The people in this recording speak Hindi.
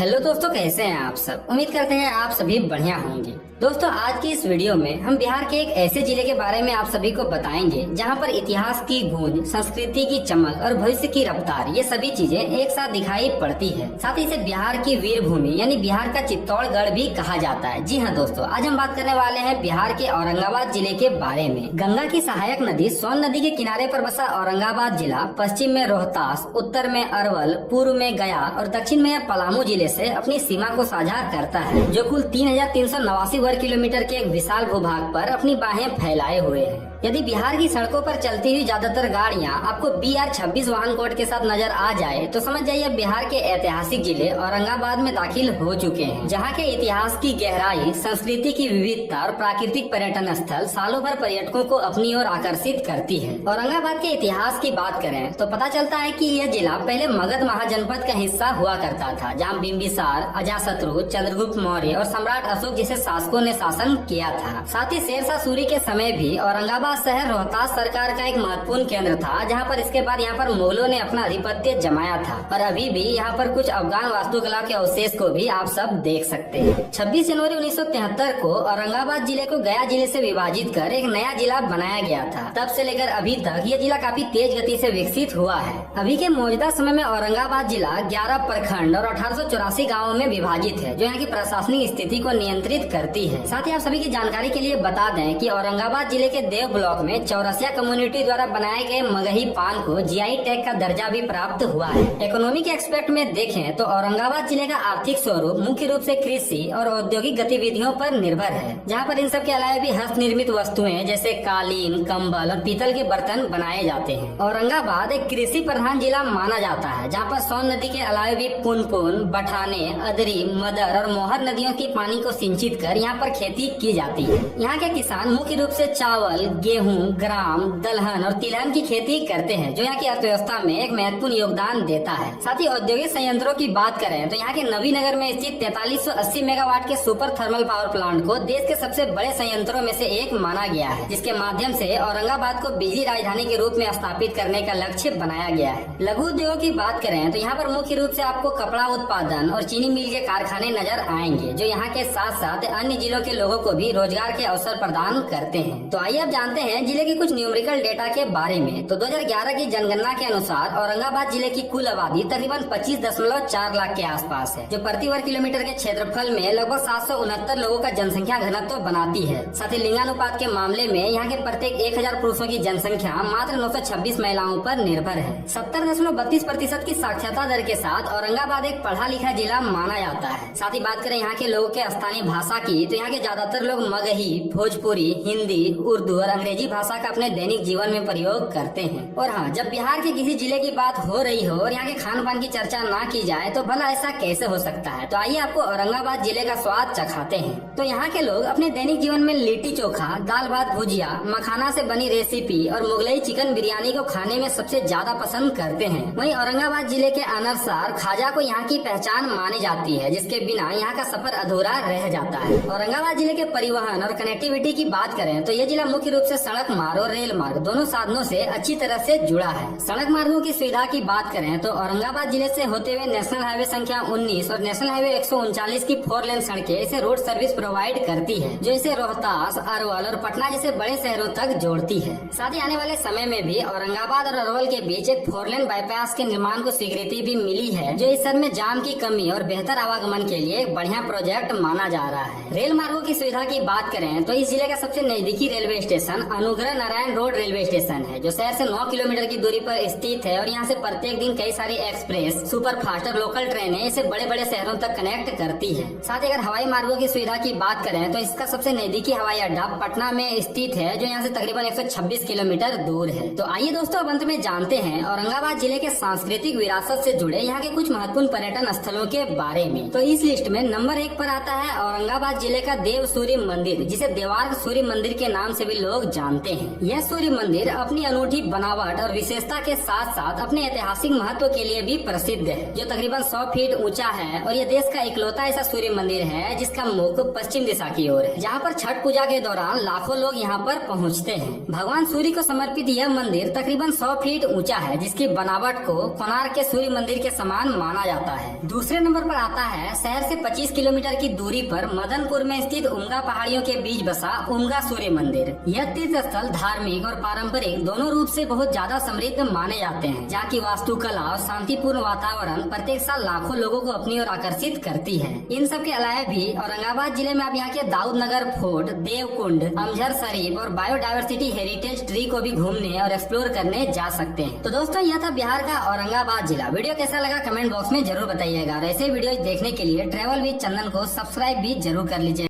हेलो दोस्तों, कैसे हैं आप सब। उम्मीद करते हैं आप सभी बढ़िया होंगे। दोस्तों, आज की इस वीडियो में हम बिहार के एक ऐसे जिले के बारे में आप सभी को बताएंगे जहां पर इतिहास की गूंज, संस्कृति की चमक और भविष्य की रफ्तार, ये सभी चीजें एक साथ दिखाई पड़ती है। साथ ही इसे बिहार की वीर भूमि यानी बिहार का चित्तौड़गढ़ भी कहा जाता है। जी हाँ दोस्तों, आज हम बात करने वाले हैं बिहार के औरंगाबाद जिले के बारे में। गंगा की सहायक नदी सोन नदी के किनारे पर बसा औरंगाबाद जिला पश्चिम में रोहतास, उत्तर में अरवल, पूर्व में गया और दक्षिण में पलामू जिले से अपनी सीमा को साझा करता है, जो कुल 3389 वर्ग किलोमीटर के एक विशाल भूभाग पर अपनी बाहें फैलाए हुए है। यदि बिहार की सड़कों पर चलती हुई ज्यादातर गाड़ियां आपको BR-26 वाहन कोड के साथ नजर आ जाए तो समझ जाइए बिहार के ऐतिहासिक जिले औरंगाबाद में दाखिल हो चुके हैं, जहां के इतिहास की गहराई, संस्कृति की विविधता और प्राकृतिक पर्यटन स्थल सालों भर पर्यटकों को अपनी ओर आकर्षित करती है। औरंगाबाद के इतिहास की बात करें तो पता चलता है कि यह जिला पहले मगध महाजनपद का हिस्सा हुआ करता था, जहाँ बिंबिसार, अजातशत्रु, चंद्रगुप्त मौर्य और सम्राट अशोक जैसे शासकों ने शासन किया था। साथ ही शेरशाह सूरी के समय भी औरंगाबाद शहर रोहतास सरकार का एक महत्वपूर्ण केंद्र था, जहां पर इसके बाद यहां पर मुगलों ने अपना आधिपत्य जमाया था। और अभी भी यहां पर कुछ अफगान वास्तुकला के अवशेष को भी आप सब देख सकते हैं। 26 जनवरी 1973 को औरंगाबाद जिले को गया जिले से विभाजित कर एक नया जिला बनाया गया था। तब से लेकर अभी तक ये जिला काफी तेज गति से विकसित हुआ है। अभी के मौजूदा समय में औरंगाबाद जिला 11 प्रखंड और 1884 गाँवों में विभाजित है, जो यहाँ की प्रशासनिक स्थिति को नियंत्रित करती है। साथ ही आप सभी की जानकारी के लिए बता दें कि औरंगाबाद जिले के देव ब्लॉक में चौरसिया कम्युनिटी द्वारा बनाए गए मगही पान को GI टैग का दर्जा भी प्राप्त हुआ है। इकोनॉमिक एक्सपेक्ट में देखें तो औरंगाबाद जिले का आर्थिक स्वरूप मुख्य रूप से कृषि और औद्योगिक गतिविधियों पर निर्भर है, जहां पर इन सब के अलावा भी हस्त निर्मित वस्तुएं जैसे कालीन, कंबल और पीतल के बर्तन बनाए जाते हैं। औरंगाबाद एक कृषि प्रधान जिला माना जाता है, जहाँ पर सोन नदी के अलावा भी पुनपुन, बठाने, अदरी, मदर और मोहर नदियों की पानी को सिंचित कर यहाँ पर खेती की जाती है। यहाँ के किसान मुख्य रूप से चावल, गेहूं, ग्राम, दलहन और तिलहन की खेती करते हैं, जो यहाँ की अर्थव्यवस्था में एक महत्वपूर्ण योगदान देता है। साथ ही औद्योगिक संयंत्रों की बात करें तो यहाँ के नवीनगर में स्थित 4380 मेगावाट के सुपर थर्मल पावर प्लांट को देश के सबसे बड़े संयंत्रों में से एक माना गया है, जिसके माध्यम से औरंगाबाद को बिजली राजधानी के रूप में स्थापित करने का लक्ष्य बनाया गया है। लघु उद्योगों की बात करें तो यहाँ पर मुख्य रूप से आपको कपड़ा उत्पादन और चीनी मिल के कारखाने नजर आएंगे, जो यहाँ के साथ साथ अन्य जिलों के लोगों को भी रोजगार के अवसर प्रदान करते हैं। तो आइए अब जानते हैं जिले के कुछ न्यूमेरिकल डेटा के बारे में। तो 2011 की जनगणना के अनुसार औरंगाबाद जिले की कुल आबादी तकरीबन 25.4 लाख के आसपास है, जो प्रति वर्ग किलोमीटर के क्षेत्रफल में लगभग 769 लोगों का जनसंख्या घनत्व बनाती है। साथ ही लिंगानुपात के मामले में यहाँ के प्रत्येक 1000 पुरुषों की जनसंख्या मात्र 926 महिलाओं पर निर्भर है। 70.32% की साक्षरता दर के साथ औरंगाबाद एक पढ़ा लिखा जिला माना जाता है। साथ ही बात करें यहाँ के लोगों के स्थानीय भाषा की तो यहाँ के ज्यादातर लोग मगही, भोजपुरी, हिंदी, उर्दू और अंग्रेजी भाषा का अपने दैनिक जीवन में प्रयोग करते हैं। और हाँ, जब बिहार के किसी जिले की बात हो रही हो और यहाँ के खान पान की चर्चा ना की जाए तो भला ऐसा कैसे हो सकता है। तो आइए आपको औरंगाबाद जिले का स्वाद चखाते हैं। तो यहाँ के लोग अपने दैनिक जीवन में लिट्टी चोखा, दाल भात भुजिया, मखाना से बनी रेसिपी और मुगलई चिकन बिरयानी को खाने में सबसे ज्यादा पसंद करते हैं। वहीं औरंगाबाद जिले के अनरसार खाजा को यहाँ की पहचान मानी जाती है, जिसके बिना यहाँ का सफर अधूरा रह जाता है। औरंगाबाद जिले के परिवहन और कनेक्टिविटी की बात करें तो ये जिला मुख्य रूप से सड़क मार्ग और रेल मार्ग दोनों साधनों से अच्छी तरह से जुड़ा है। सड़क मार्गों की सुविधा की बात करें तो औरंगाबाद जिले से होते हुए नेशनल हाईवे संख्या 19 और नेशनल हाईवे 139 की 4 लेन सड़कें इसे रोड सर्विस प्रोवाइड करती है, जो इसे रोहतास, अरवल और पटना जैसे बड़े शहरों तक जोड़ती है। साथ ही आने वाले समय में भी औरंगाबाद और अरवल के बीच एक 4 लेन बाईपास के निर्माण को स्वीकृति भी मिली है, जो इस शहर में जाम की कमी और बेहतर आवागमन के लिए एक बढ़िया प्रोजेक्ट माना जा रहा है। रेल मार्गों की सुविधा की बात करें तो इस जिले का सबसे नजदीकी railway station Anugrah Narayan road railway station है, जो शहर से 9 किलोमीटर की दूरी पर स्थित है। और यहाँ से प्रत्येक दिन कई सारी एक्सप्रेस, सुपर फास्ट और लोकल ट्रेनें इसे बड़े बड़े शहरों तक कनेक्ट करती है। साथ ही अगर हवाई मार्गों की सुविधा की बात करें तो इसका सबसे नजदीकी हवाई अड्डा पटना में स्थित है, जो यहाँ से तकरीबन 126 किलोमीटर दूर है। तो आइए दोस्तों, अब अंत में जानते हैं औरंगाबाद जिले के सांस्कृतिक विरासत से जुड़े यहाँ के कुछ महत्वपूर्ण पर्यटन स्थलों के बारे में। तो इस लिस्ट में नंबर 1 पर आता है औरंगाबाद जिले का देव सूर्य मंदिर, जिसे देवार्ग सूर्य मंदिर के नाम से भी लोग जानते हैं। यह सूर्य मंदिर अपनी अनूठी बनावट और विशेषता के साथ साथ अपने ऐतिहासिक महत्व के लिए भी प्रसिद्ध है, जो तकरीबन 100 फीट ऊंचा है और यह देश का इकलौता ऐसा सूर्य मंदिर है जिसका मुख पश्चिम दिशा की ओर है, जहाँ पर छठ पूजा के दौरान लाखों लोग यहाँ पर पहुँचते हैं। भगवान सूर्य को समर्पित यह मंदिर तकरीबन 100 फीट ऊंचा है, जिसकी बनावट को कोणार्क के सूर्य मंदिर के समान माना जाता है। दूसरे नंबर पर आता है शहर से 25 किलोमीटर की दूरी पर मदनपुर में स्थित उमगा पहाड़ियों के बीच बसा उमगा सूर्य मंदिर। यह तीर्थ स्थल धार्मिक और पारंपरिक दोनों रूप से बहुत ज्यादा समृद्ध माने जाते हैं, जहाँ की वास्तुकला और शांतिपूर्ण वातावरण प्रत्येक साल लाखों लोगों को अपनी ओर आकर्षित करती है। इन सब के अलावा भी औरंगाबाद जिले में आप यहाँ के दाऊद नगर फोर्ट, देवकुंड, अमझर शरीफ और बायोडायवर्सिटी हेरिटेज ट्री को भी घूमने और एक्सप्लोर करने जा सकते हैं। तो दोस्तों यह था बिहार का औरंगाबाद जिला। वीडियो कैसा लगा कमेंट बॉक्स में जरूर बताइएगा और ऐसे वीडियो देखने के लिए ट्रैवल विद चंदन को सब्सक्राइब भी जरूर कर लीजिए।